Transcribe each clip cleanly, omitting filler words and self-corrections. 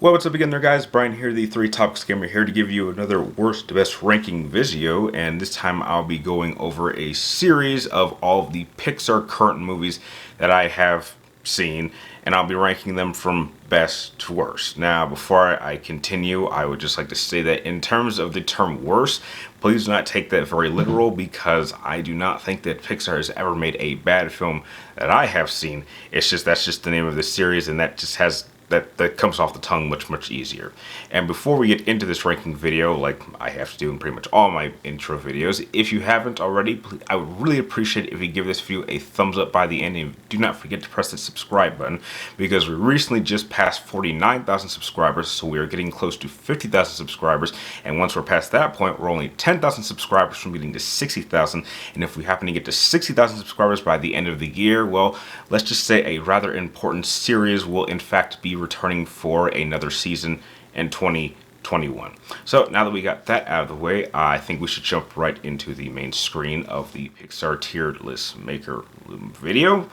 Well, what's up again there, guys? Brian here, the Three Topics Gamer, here to give you another worst to best ranking video, and this time I'll be going over a series of all of the Pixar current movies that I have seen, and I'll be ranking them from best to worst. Now, before I continue, I would just like to say that in terms of the term worst, please do not take that very literal, because I do not think that Pixar has ever made a bad film that I have seen. It's just that's just the name of the series, and that just has that comes off the tongue much easier. And before we get into this ranking video, like I have to do in pretty much all my intro videos, if you haven't already, please, I would really appreciate it if you give this video a thumbs up by the end, and do not forget to press the subscribe button, because we recently just passed 49,000 subscribers, so we are getting close to 50,000 subscribers, and once we're past that point, we're only 10,000 subscribers from getting to 60,000, and if we happen to get to 60,000 subscribers by the end of the year, well, let's just say a rather important series will in fact be returning for another season in 2021. So now that we got that out of the way, I think we should jump right into the main screen of the Pixar tiered list maker video.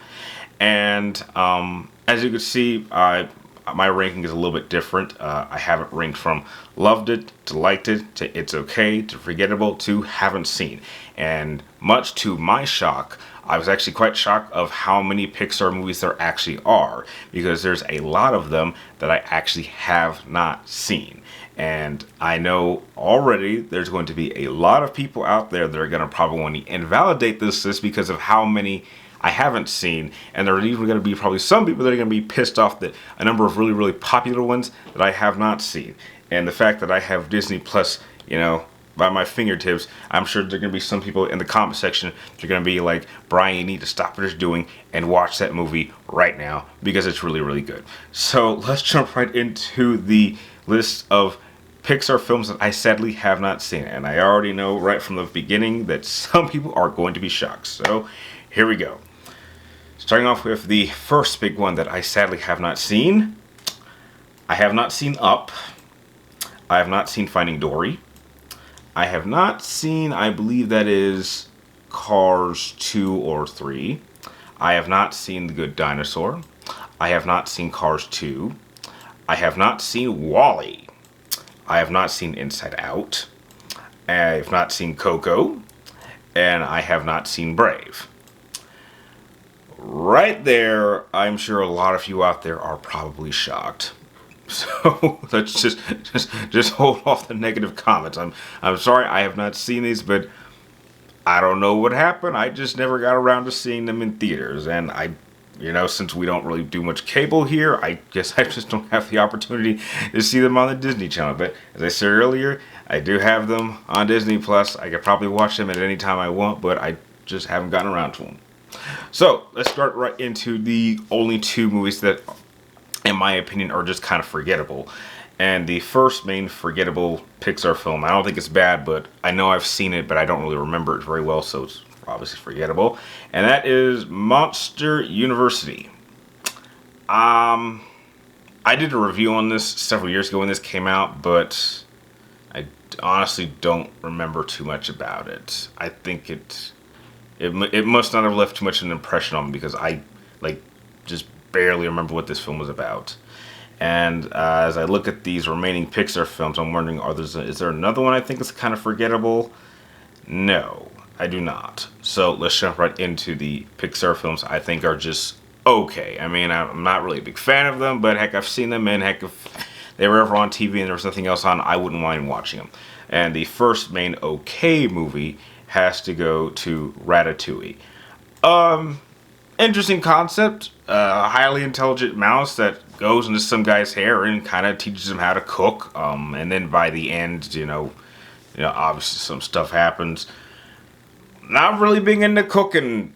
And as you can see, my ranking is a little bit different. I have it ranked from loved it to liked it to it's okay to forgettable to haven't seen. And much to my shock, I was actually quite shocked of how many Pixar movies there actually are, because there's a lot of them that I actually have not seen. And I know already there's going to be a lot of people out there that are going to probably want to invalidate this list because of how many I haven't seen, and there are even going to be probably some people that are going to be pissed off that a number of really popular ones that I have not seen. And the fact that I have Disney Plus, by my fingertips, I'm sure there are going to be some people in the comment section that are going to be like, Brian, you need to stop what you're doing and watch that movie right now, because it's really good. So let's jump right into the list of Pixar films that I sadly have not seen. And I already know right from the beginning that some people are going to be shocked. So here we go. Starting off with the first big one that I sadly have not seen. I have not seen Up. I have not seen Finding Dory. I have not seen, I believe that is Cars 2 or 3. I have not seen The Good Dinosaur. I have not seen Cars 2. I have not seen Wall-E. I have not seen Inside Out. I have not seen Coco. And I have not seen Brave. Right there, I'm sure a lot of you out there are probably shocked. So let's just hold off the negative comments. I'm sorry I have not seen these, but I don't know what happened. I just never got around to seeing them in theaters, and since we don't really do much cable here, I guess I just don't have the opportunity to see them on the Disney Channel. But as I said earlier, I do have them on Disney Plus. I could probably watch them at any time I want, but I just haven't gotten around to them. So let's start right into the only two movies that, in my opinion, are just kind of forgettable. And the first main forgettable Pixar film, I don't think it's bad, but I know I've seen it, but I don't really remember it very well, so it's obviously forgettable. And that is Monster University. I did a review on this several years ago when this came out, but I honestly don't remember too much about it. I think it must not have left too much of an impression on me, because I just barely remember what this film was about. And as I look at these remaining Pixar films, I'm wondering, is there another one I think is kind of forgettable? No, I do not. So let's jump right into the Pixar films I think are just okay. I mean, I'm not really a big fan of them, but heck, I've seen them, and heck, if they were ever on TV and there was nothing else on, I wouldn't mind watching them. And the first main okay movie has to go to Ratatouille. Interesting concept. A highly intelligent mouse that goes into some guy's hair and kind of teaches him how to cook. And then by the end, obviously some stuff happens. Not really being into cooking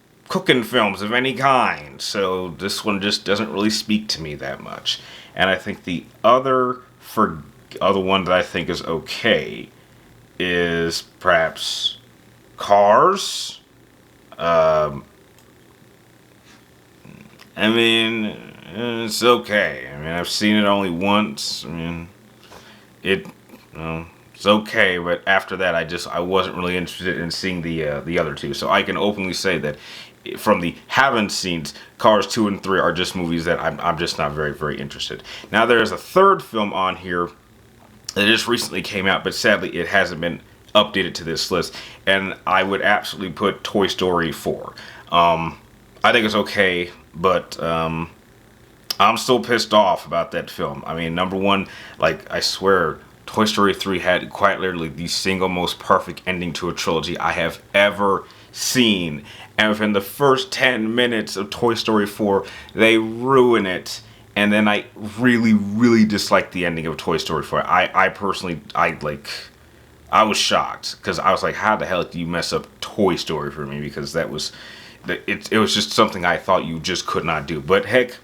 films of any kind. So this one just doesn't really speak to me that much. And I think the other one that I think is okay is perhaps Cars. I mean, it's okay. I mean, I've seen it only once. I mean, it's okay, but after that, I wasn't really interested in seeing the other two. So I can openly say that from the haven't seen, Cars 2 and 3 are just movies that I'm just not very, very interested. Now, there's a third film on here that just recently came out, but sadly it hasn't been updated to this list, and I would absolutely put Toy Story 4. I think it's okay, but I'm still pissed off about that film. I mean, number one, like, I swear, Toy Story 3 had quite literally the single most perfect ending to a trilogy I have ever seen. And within the first 10 minutes of Toy Story 4, they ruin it. And then I really, really dislike the ending of Toy Story 4. I personally, I was shocked. Because I was like, how the hell did you mess up Toy Story for me? Because that was, it was just something I thought you just could not do. But heck,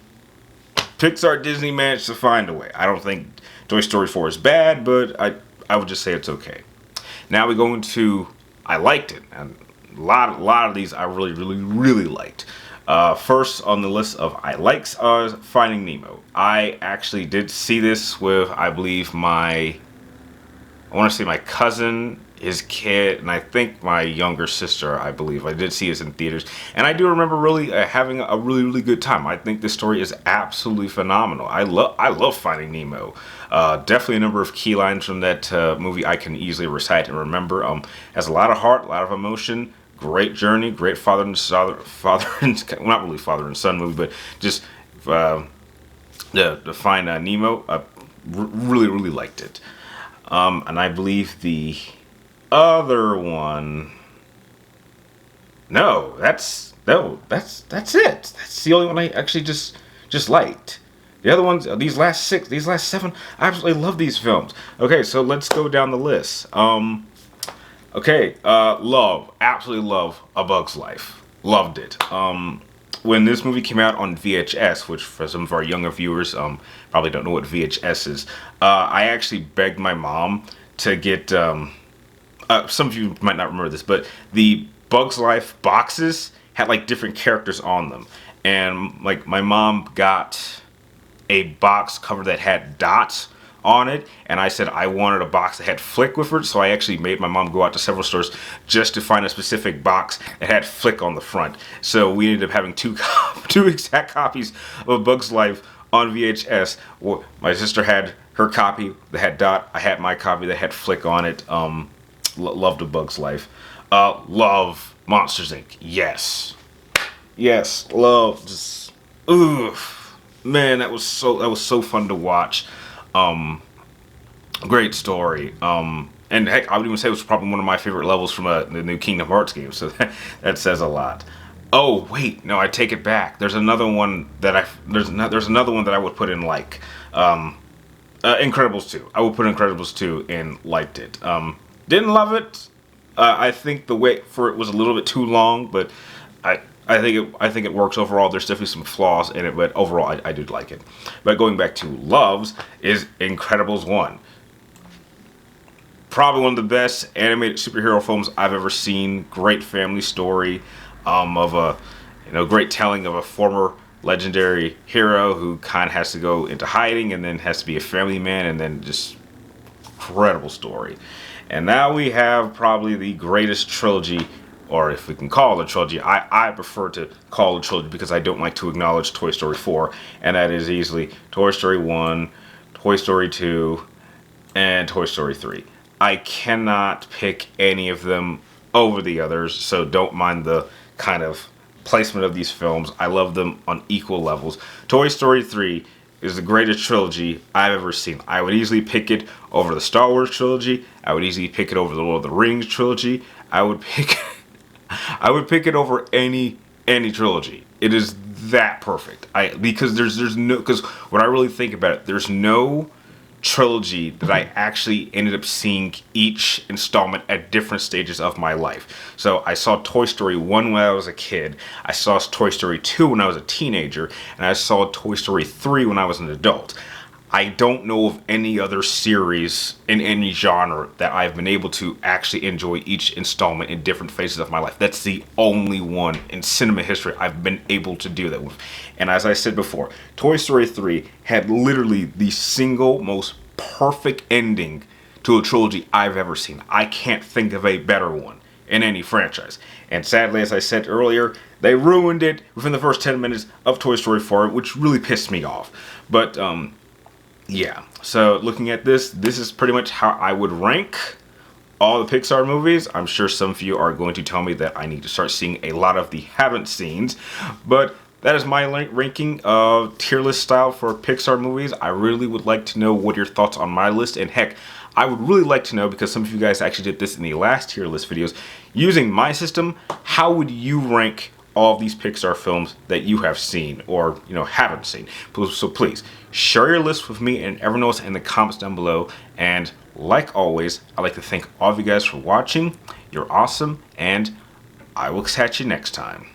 Pixar Disney managed to find a way. I don't think Toy Story 4 is bad, but I would just say it's okay. Now we go into, I liked it. And a lot of these I really, really, really liked. First on the list of I likes are Finding Nemo. I actually did see this with, I believe, I want to say my cousin, his kid, and I think my younger sister, I believe. I did see this in theaters. And I do remember really having a really, really good time. I think this story is absolutely phenomenal. I love Finding Nemo. Definitely a number of key lines from that movie I can easily recite and remember. Has a lot of heart, a lot of emotion. Great journey, great father and well, not really father and son movie, but just to find Nemo. Really, really liked it. And I believe the other one. No, that's it. That's the only one I actually just liked. The other ones, these last 7, I absolutely love these films. Okay, so let's go down the list. Absolutely love A Bug's Life. Loved it. When this movie came out on VHS, which for some of our younger viewers probably don't know what VHS is, I actually begged my mom to get, some of you might not remember this, but the Bug's Life boxes had like different characters on them. And like my mom got a box cover that had dots on it, and I said I wanted a box that had Flick with it, so I actually made my mom go out to several stores just to find a specific box that had Flick on the front. So we ended up having two exact copies of Bug's Life on VHS. Well, my sister had her copy that had Dot. I had my copy that had Flick on it. Loved A Bug's Life. Love Monsters Inc. Yes, love. Just, man, that was so fun to watch. Great story. And heck, I would even say it was probably one of my favorite levels from the new Kingdom Hearts game. So that says a lot. Oh wait, no, I take it back. There's another one that there's another one that I would put in like Incredibles 2. I would put Incredibles 2 in liked it. Didn't love it. I think the wait for it was a little bit too long, but I think it works overall. There's definitely some flaws in it, but overall I did like it. But going back to loves is Incredibles 1. Probably one of the best animated superhero films I've ever seen. Great family story of a great telling of a former legendary hero who kind of has to go into hiding and then has to be a family man, and then just incredible story. And now we have probably the greatest trilogy, or if we can call it a trilogy. I prefer to call it a trilogy because I don't like to acknowledge Toy Story 4, and that is easily Toy Story 1, Toy Story 2, and Toy Story 3. I cannot pick any of them over the others, so don't mind the kind of placement of these films. I love them on equal levels. Toy Story 3 is the greatest trilogy I've ever seen. I would easily pick it over the Star Wars trilogy. I would easily pick it over the Lord of the Rings trilogy. I would pick it over any trilogy. It is that perfect. Because when I really think about it, there's no trilogy that I actually ended up seeing each installment at different stages of my life. So I saw Toy Story 1 when I was a kid, I saw Toy Story 2 when I was a teenager, and I saw Toy Story 3 when I was an adult. I don't know of any other series in any genre that I've been able to actually enjoy each installment in different phases of my life. That's the only one in cinema history I've been able to do that with. And as I said before, Toy Story 3 had literally the single most perfect ending to a trilogy I've ever seen. I can't think of a better one. in any franchise. And sadly, as I said earlier, they ruined it within the first 10 minutes of Toy Story 4, which really pissed me off. But yeah, so looking at this is pretty much how I would rank all the Pixar movies. I'm sure some of you are going to tell me that I need to start seeing a lot of the haven't seens, but that is my ranking of tier list style for Pixar movies. I really would like to know what your thoughts on my list, and heck, I would really like to know, because some of you guys actually did this in the last tier list videos, using my system, how would you rank all of these Pixar films that you have seen or haven't seen? So please share your list with me and everyone else in the comments down below. And like always, I'd like to thank all of you guys for watching. You're awesome, and I will catch you next time.